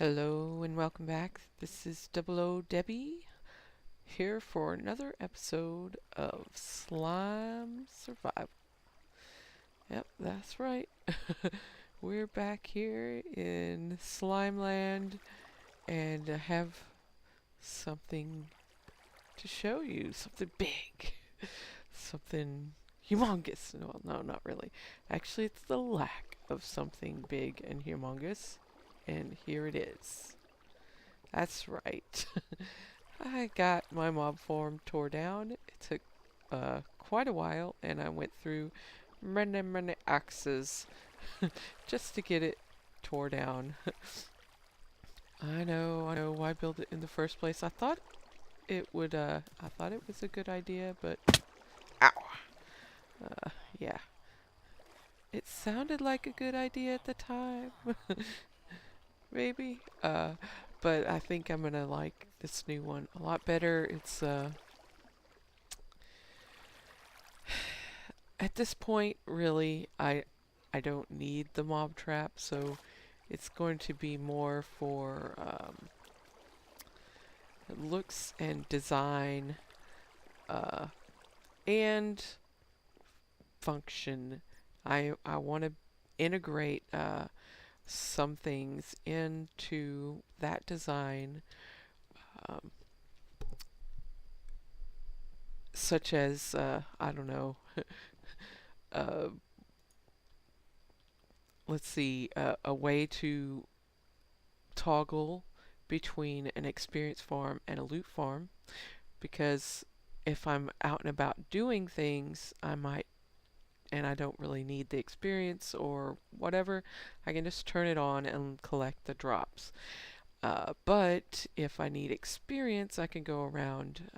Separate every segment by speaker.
Speaker 1: Hello and welcome back. This is Double O Debbie here for another episode of Slime Survival. Yep, that's right. We're back here in Slime Land and I have something to show you. Something big. Something humongous. No, not really. Actually, it's the lack of something big and humongous. And here it is. That's right. I got my mob farm tore down. It took quite a while, and I went through many axes just to get it tore down. I know. Why build it in the first place? I thought it would. I thought it was a good idea, but ow. Yeah. It sounded like a good idea at the time. Maybe. But I think I'm gonna like this new one a lot better. It's at this point, really, I don't need the mob trap, so it's going to be more for looks and design and function. I want to integrate some things into that design, um, such as I don't know. uh, let's see, a way to toggle between an experience farm and a loot farm, because if I'm out and about doing things, I might, and I don't really need the experience or whatever, I can just turn it on and collect the drops. But if I need experience, I can go around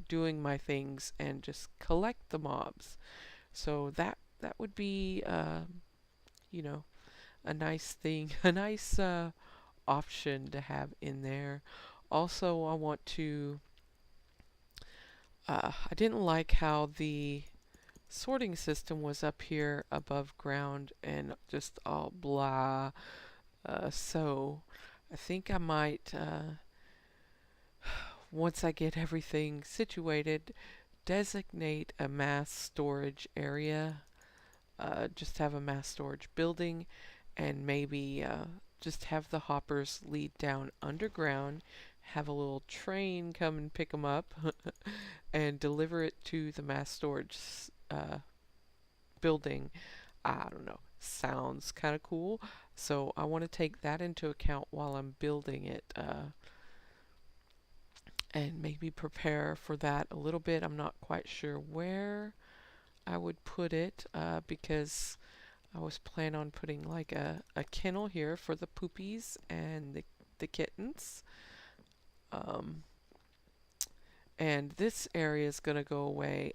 Speaker 1: doing my things and just collect the mobs. So that would be, you know, a nice thing, a nice option to have in there. Also, I want to. I didn't like how the sorting system was up here above ground and just all blah. So I think I might, once I get everything situated, designate a mass storage area. Just have a mass storage building and maybe just have the hoppers lead down underground, have a little train come and pick them up and deliver it to the mass storage building. I don't know. Sounds kind of cool. So I want to take that into account while I'm building it, and maybe prepare for that a little bit. I'm not quite sure where I would put it, because I was planning on putting like a kennel here for the poopies and the kittens. Um, and this area is going to go away.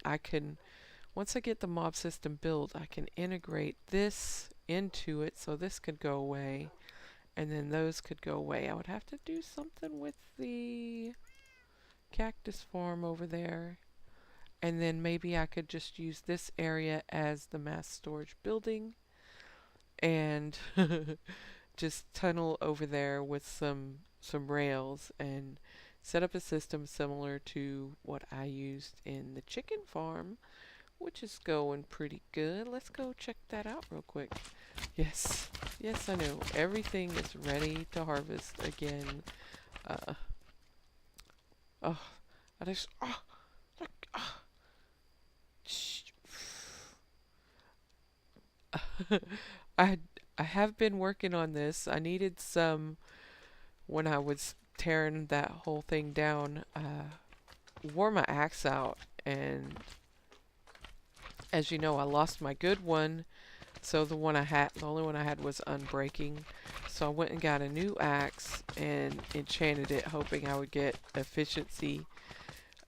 Speaker 1: Once I get the mob system built, I can integrate this into it, so this could go away, and then those could go away. I would have to do something with the cactus farm over there, and then maybe I could just use this area as the mass storage building, and just tunnel over there with some rails and set up a system similar to what I used in the chicken farm, which is going pretty good. Let's go check that out real quick. Yes, yes, I know. Everything is ready to harvest again. Oh, I just, look, I I have been working on this. I needed some when I was tearing that whole thing down. Wore my axe out, and as you know, I lost my good one. So the only one I had was unbreaking. So I went and got a new axe and enchanted it, hoping I would get efficiency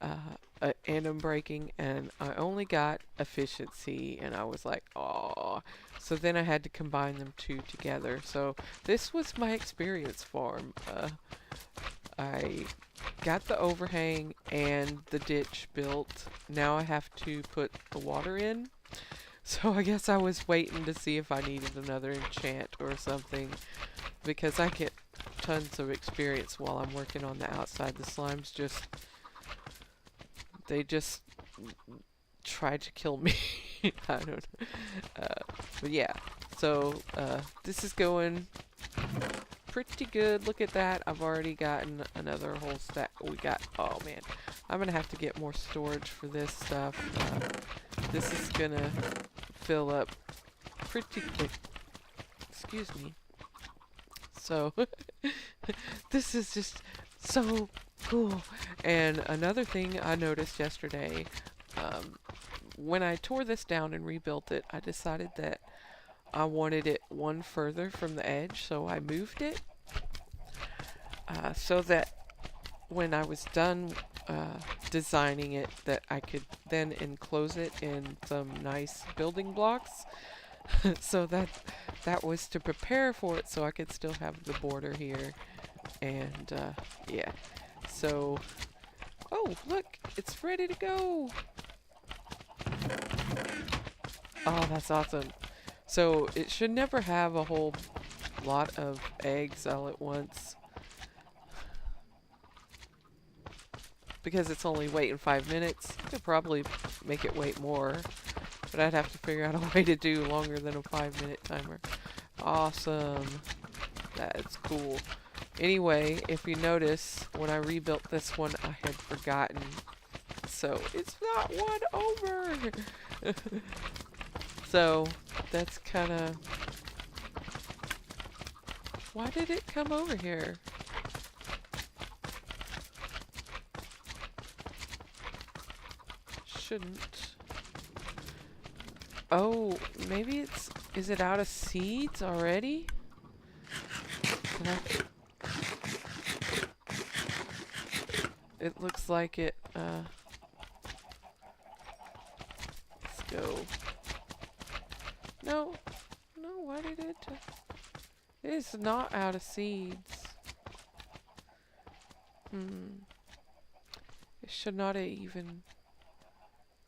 Speaker 1: and unbreaking, and I only got efficiency, and I was like, oh. So then I had to combine them two together. So this was my experience farm. I got the overhang and the ditch built. Now I have to put the water in. So I guess I was waiting to see if I needed another enchant or something, because I get tons of experience while I'm working on the outside. The slimes they just try to kill me. I don't know. But yeah, so this is going pretty good. Look at that. I've already gotten another whole stack. Oh man, I'm gonna have to get more storage for this stuff. This is gonna fill up pretty quick. Excuse me. So this is just so cool. And another thing I noticed yesterday, when I tore this down and rebuilt it, I decided that I wanted it one further from the edge, so I moved it so that when I was done designing it, that I could then enclose it in some nice building blocks. So that was to prepare for it, so I could still have the border here. And yeah, so oh look, it's ready to go. Oh, that's awesome. So it should never have a whole lot of eggs all at once, because it's only waiting 5 minutes. I could probably make it wait more, but I'd have to figure out a way to do longer than a 5-minute timer. Awesome. That's cool. Anyway, if you notice, when I rebuilt this one, I had forgotten. So it's not one over. So that's kind of... Why did it come over here? Shouldn't. Oh, maybe it's... Is it out of seeds already? It looks like it, let's go. No, why did it? It is not out of seeds. It should not have even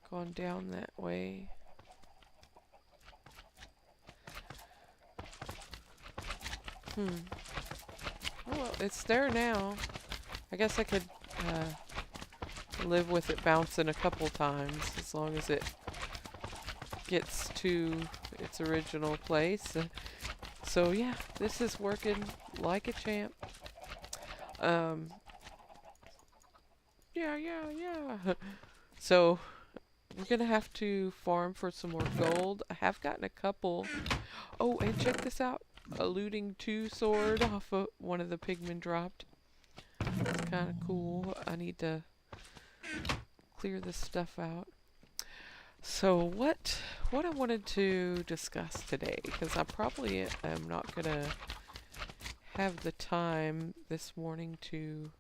Speaker 1: gone down that way. Well, it's there now. I guess I could live with it bouncing a couple times as long as it gets to its original place. So yeah, this is working like a champ. Yeah. So we're gonna have to farm for some more gold. I have gotten a couple. Oh, and check this out. A looting 2 sword off of one of the pigmen dropped. It's kind of cool. I need to clear this stuff out. So what I wanted to discuss today, because I probably am not gonna have the time this morning to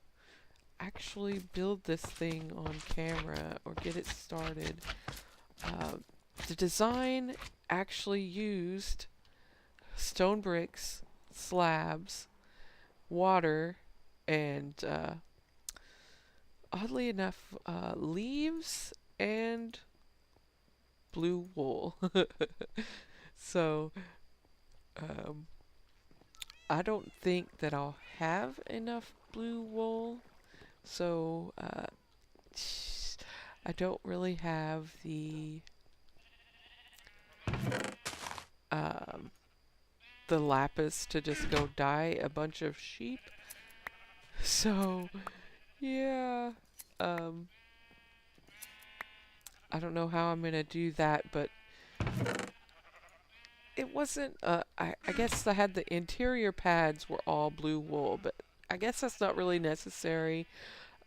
Speaker 1: actually build this thing on camera or get it started. The design actually used stone bricks, slabs, water, and oddly enough, leaves and blue wool. So I don't think that I'll have enough blue wool, so I don't really have the lapis to just go dye a bunch of sheep. So yeah, I don't know how I'm gonna do that, but it wasn't, I guess I had the interior pads were all blue wool, but I guess that's not really necessary.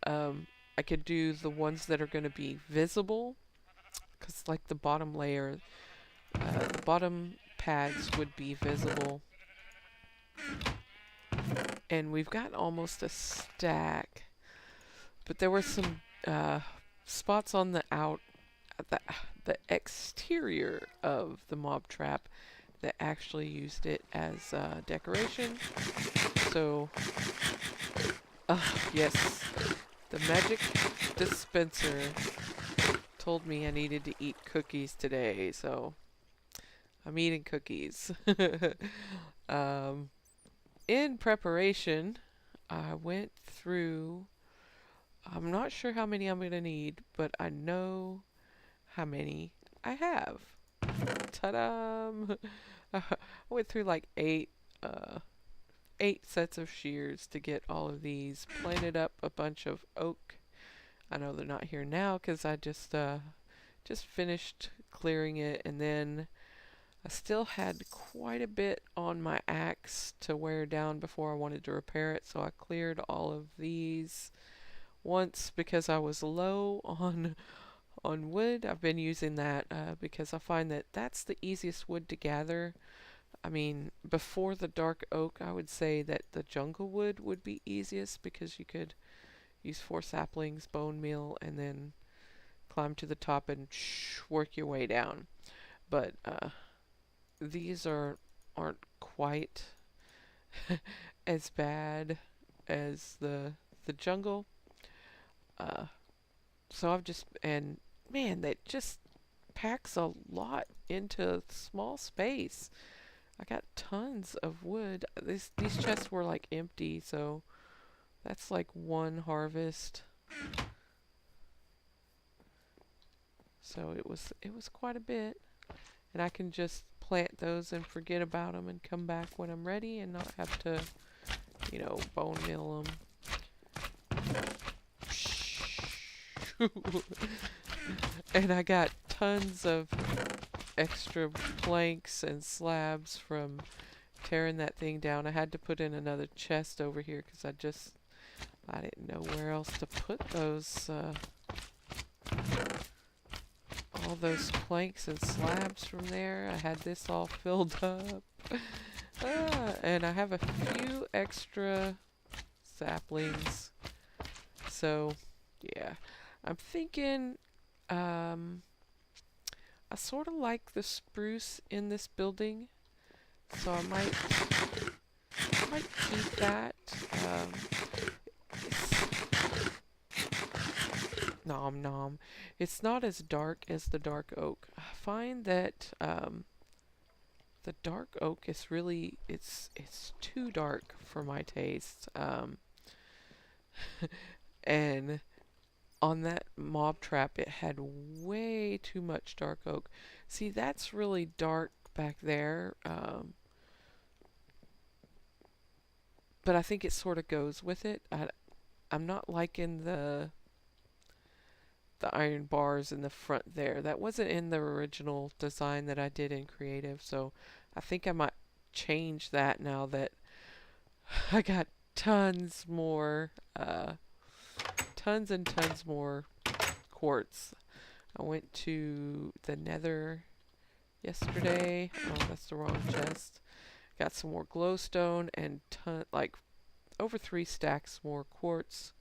Speaker 1: I could do the ones that are going to be visible, because like the bottom layer, the bottom pads would be visible. And we've got almost a stack, but there were some spots on the exterior of the mob trap that actually used it as decoration. So, yes, the magic dispenser told me I needed to eat cookies today, so I'm eating cookies. In preparation I went through, I'm not sure how many I'm going to need, but I know how many I have. Ta-da! I went through like uh, 8 sets of shears to get all of these. Planted up a bunch of oak. I know they're not here now because I just finished clearing it, and then I still had quite a bit on my axe to wear down before I wanted to repair it, so I cleared all of these once because I was low on wood. I've been using that because I find that that's the easiest wood to gather. I mean, before the dark oak, I would say that the jungle wood would be easiest because you could use 4 saplings, bone meal, and then climb to the top and work your way down. But these aren't quite as bad as the jungle. Uh, so I've just, and man, that just packs a lot into small space. I got tons of wood. These chests were like empty, so that's like one harvest. So it was quite a bit, and I can just plant those and forget about them and come back when I'm ready and not have to, bone meal them. And I got tons of extra planks and slabs from tearing that thing down. I had to put in another chest over here because I didn't know where else to put those all those planks and slabs from there. I had this all filled up. And I have a few extra saplings. So, yeah. I'm thinking, I sort of like the spruce in this building. So I might keep that. Nom nom. It's not as dark as the dark oak. I find that the dark oak is really it's too dark for my taste. And on that mob trap, it had way too much dark oak. See, that's really dark back there. But I think it sort of goes with it. I'm not liking the iron bars in the front there. That wasn't in the original design that I did in creative, so I think I might change that now that I got tons and tons more quartz. I went to the Nether yesterday. Oh, that's the wrong chest. Got some more glowstone and like over 3 stacks more quartz,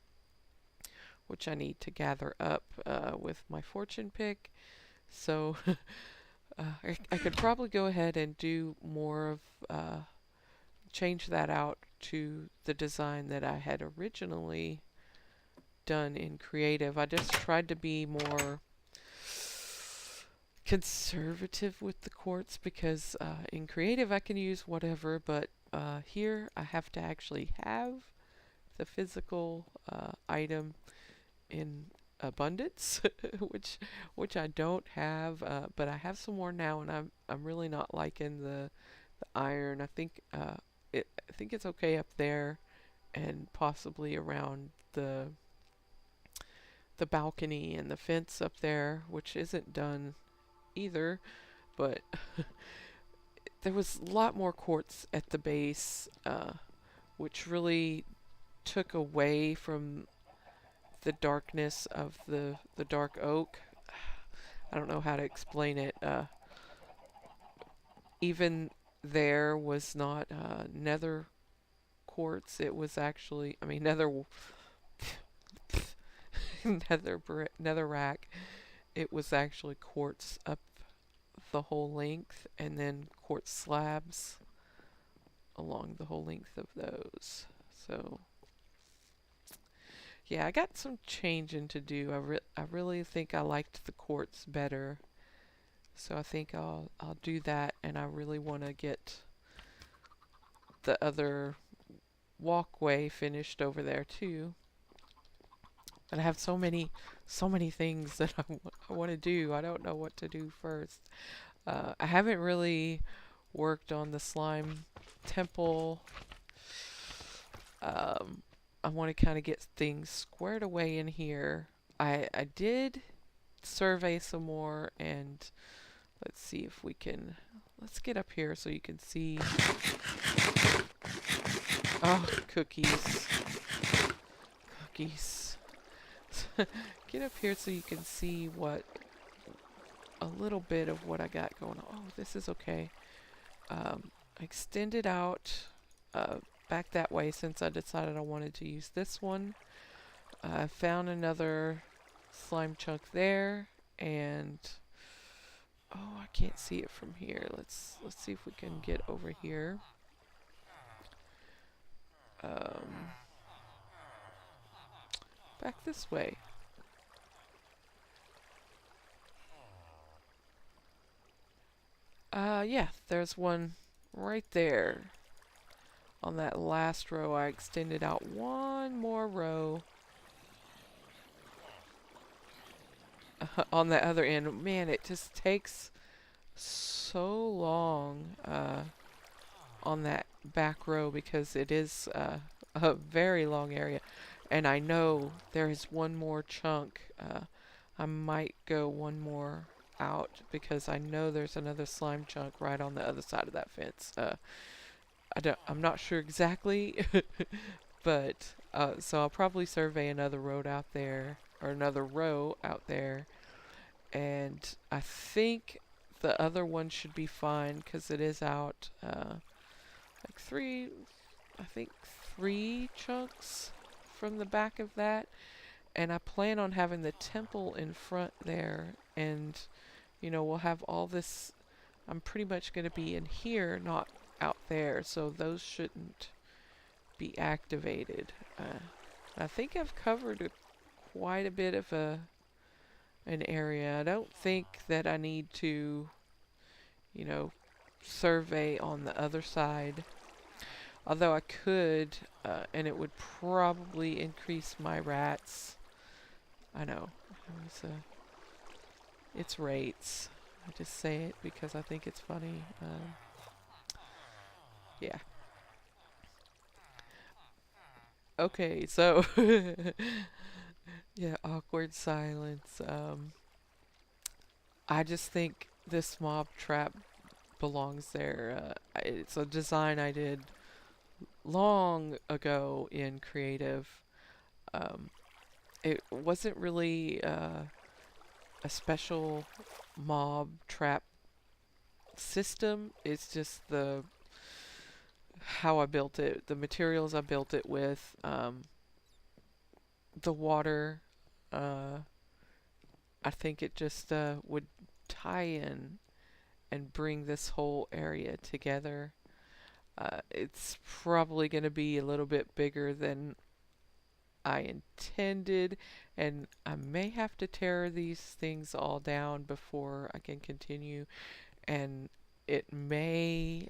Speaker 1: which I need to gather up with my fortune pick. So I could probably go ahead and do more of change that out to the design that I had originally done in creative. I just tried to be more conservative with the quartz because in creative I can use whatever, but here I have to actually have the physical item in abundance, which I don't have, but I have some more now, and I'm really not liking the iron. I think I think it's okay up there, and possibly around the balcony and the fence up there, which isn't done either, but there was a lot more quartz at the base, which really took away from the darkness of the dark oak. I don't know how to explain it. Even there was not nether quartz. It was actually, I mean, netherrack. It was actually quartz up the whole length, and then quartz slabs along the whole length of those. So yeah, I got some changing to do. I really think I liked the quartz better, so I think I'll do that. And I really want to get the other walkway finished over there too. But I have so many things that I want to do. I don't know what to do first. I haven't really worked on the slime temple. I want to kind of get things squared away in here. I did survey some more, and let's see if we can. Let's get up here so you can see. Oh, cookies. Cookies. Get up here so you can see what a little bit of what I got going on. Oh, this is okay. Extend it out back that way since I decided I wanted to use this one. I found another slime chunk there, and oh, I can't see it from here. Let's see if we can get over here. Back this way. Yeah, there's one right there. On that last row, I extended out one more row. On the other end, man, it just takes so long on that back row because it is a very long area. And I know there is one more chunk. I might go one more out because I know there's another slime chunk right on the other side of that fence. I'm not sure exactly, but so I'll probably survey another road out there or another row out there, and I think the other one should be fine because it is out like three chunks from the back of that, and I plan on having the temple in front there, and you know, we'll have all this. I'm pretty much going to be in here, not out there, so those shouldn't be activated. I think I've covered quite a bit of an area. I don't think that I need to, you know, survey on the other side. Although I could, and it would probably increase my rats. I know. It's rates. I just say it because I think it's funny. Yeah. Okay, so yeah, awkward silence. I just think this mob trap belongs there. It's a design I did long ago in creative. It wasn't really a special mob trap system. It's just how I built it, the materials I built it with, the water. I think it just would tie in and bring this whole area together. It's probably going to be a little bit bigger than I intended, and I may have to tear these things all down before I can continue, and it may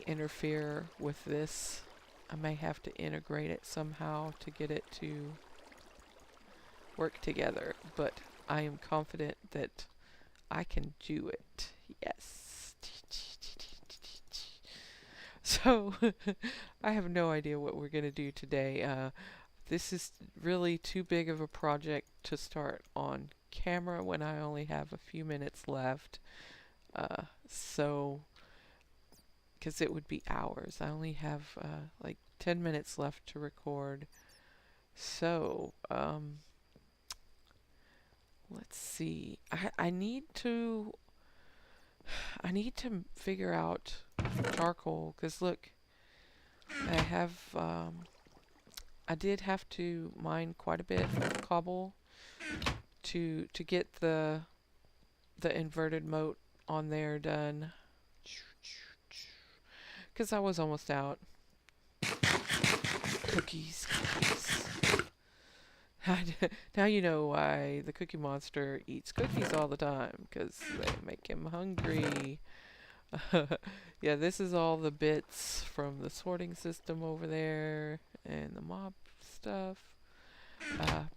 Speaker 1: interfere with this. I may have to integrate it somehow to get it to work together, but I am confident that I can do it. Yes. So, I have no idea what we're going to do today. This is really too big of a project to start on camera when I only have a few minutes left. So, because it would be hours. I only have like 10 minutes left to record. So, let's see. I need to figure out charcoal, because look, I did have to mine quite a bit of cobble to get the inverted moat on there done, because I was almost out. Cookies. Now you know why the Cookie Monster eats cookies all the time, because they make him hungry. Yeah, this is all the bits from the sorting system over there and the mob stuff.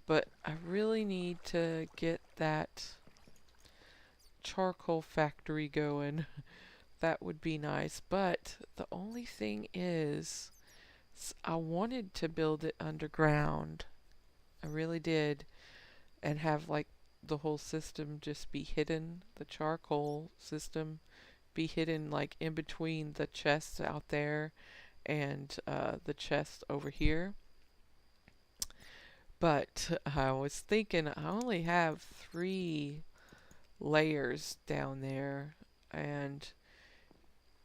Speaker 1: But I really need to get that charcoal factory going. That would be nice. But the only thing is, I wanted to build it underground. I really did. And have like the whole system just be hidden, the charcoal system be hidden like in between the chests out there and the chest over here. But I was thinking I only have 3 layers down there, and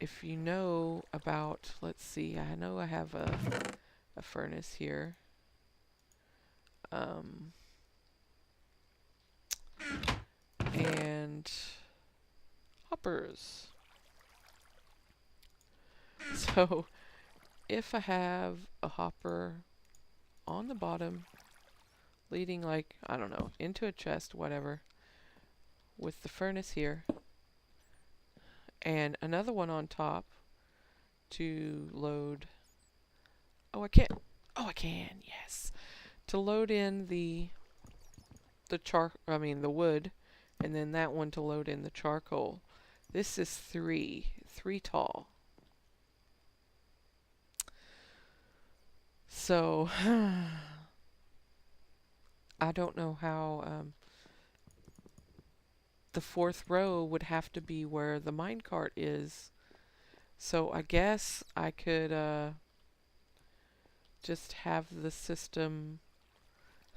Speaker 1: if you know about, let's see, I know I have a furnace here. And hoppers. So if I have a hopper on the bottom leading, like, I don't know, into a chest, whatever, with the furnace here, and another one on top to load. Oh, I can't. Oh, I can. Yes. To load in the the wood, and then that one to load in the charcoal. This is three tall. So I don't know how the 4th row would have to be where the minecart is. So I guess I could just have the system,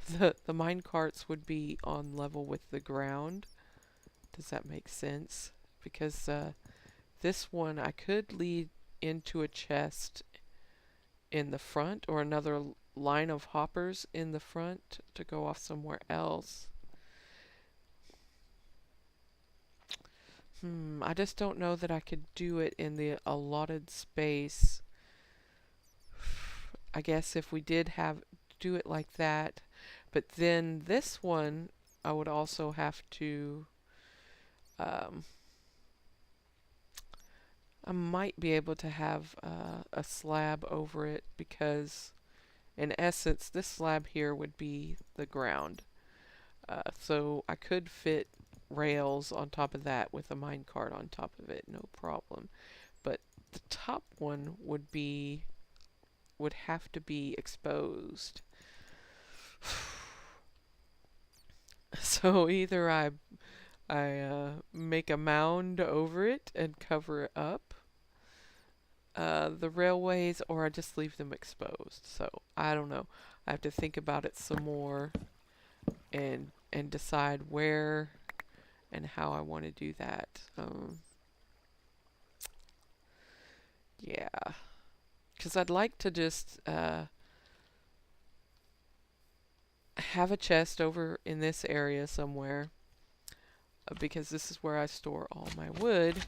Speaker 1: the minecarts would be on level with the ground. Does that make sense? Because this one I could lead into a chest in the front, or another line of hoppers in the front to go off somewhere else. I just don't know that I could do it in the allotted space. I guess if we did do it like that, but then this one I would also have to I might be able to have a slab over it, because in essence this slab here would be the ground. So I could fit rails on top of that with a minecart on top of it, no problem. But the top one would have to be exposed. So either I make a mound over it and cover it up, the railways, or I just leave them exposed. So I don't know. I have to think about it some more and decide where and how I want to do that. Yeah, because I'd like to just have a chest over in this area somewhere, because this is where I store all my wood.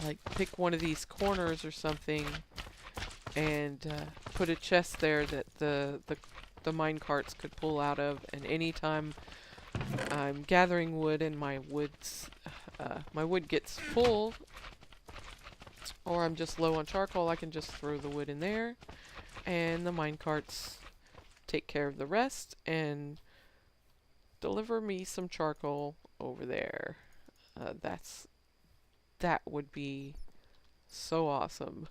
Speaker 1: Like, pick one of these corners or something and put a chest there that the mine carts could pull out of, and anytime I'm gathering wood and my wood gets full, or I'm just low on charcoal, I can just throw the wood in there, and the mine carts take care of the rest and deliver me some charcoal over there. That would be so awesome.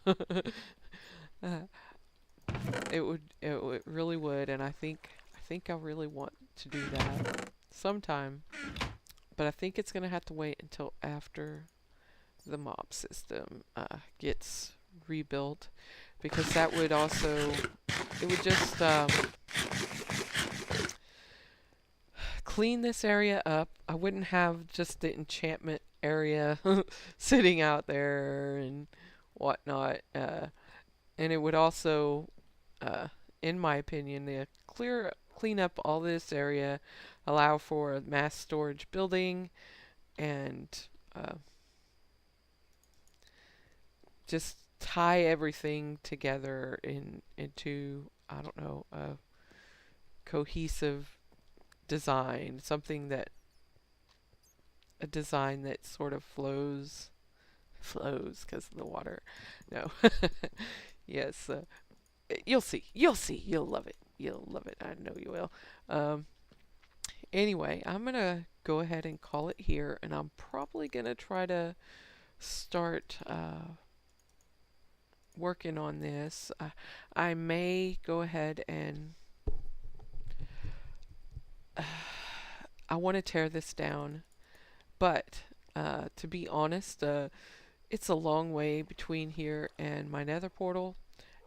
Speaker 1: It really would, and I think I really want to do that sometime, but I think it's gonna have to wait until after the mob system gets rebuilt, because that would also, it would just clean this area up. I wouldn't have just the enchantment area sitting out there and whatnot, and it would also, in my opinion, clean up all this area, allow for a mass storage building, and just tie everything together into, I don't know, a cohesive design, something that a design that sort of flows because of the water. No. Yes, you'll see. You'll see. You'll love it. You'll love it. I know you will. Anyway, I'm gonna go ahead and call it here, and I'm probably gonna try to start working on this. I may go ahead and I want to tear this down, but to be honest, it's a long way between here and my nether portal,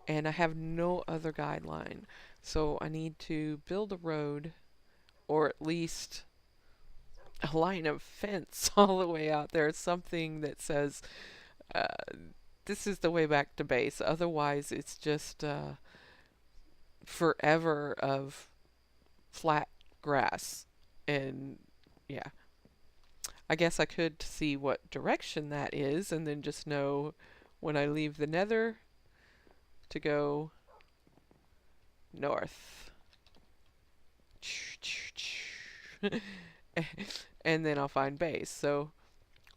Speaker 1: and I have no other guideline. So I need to build a road, or at least a line of fence all the way out there, something that says uh, this is the way back to base. Otherwise, it's just forever of flat grass. And yeah, I guess I could see what direction that is and then just know when I leave the nether to go north. And then I'll find base. So,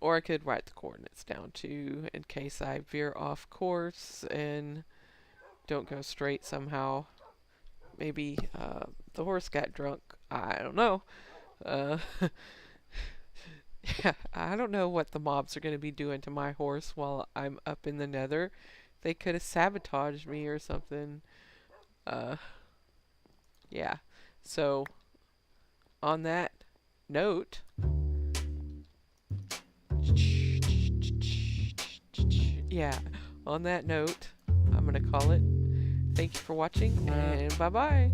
Speaker 1: or I could write the coordinates down too in case I veer off course and don't go straight somehow. Maybe the horse got drunk. I don't know. Uh, yeah, I don't know what the mobs are going to be doing to my horse while I'm up in the nether. They could have sabotaged me or something. Yeah. So, on that note, yeah, on that note, I'm going to call it. Thank you for watching, and bye-bye.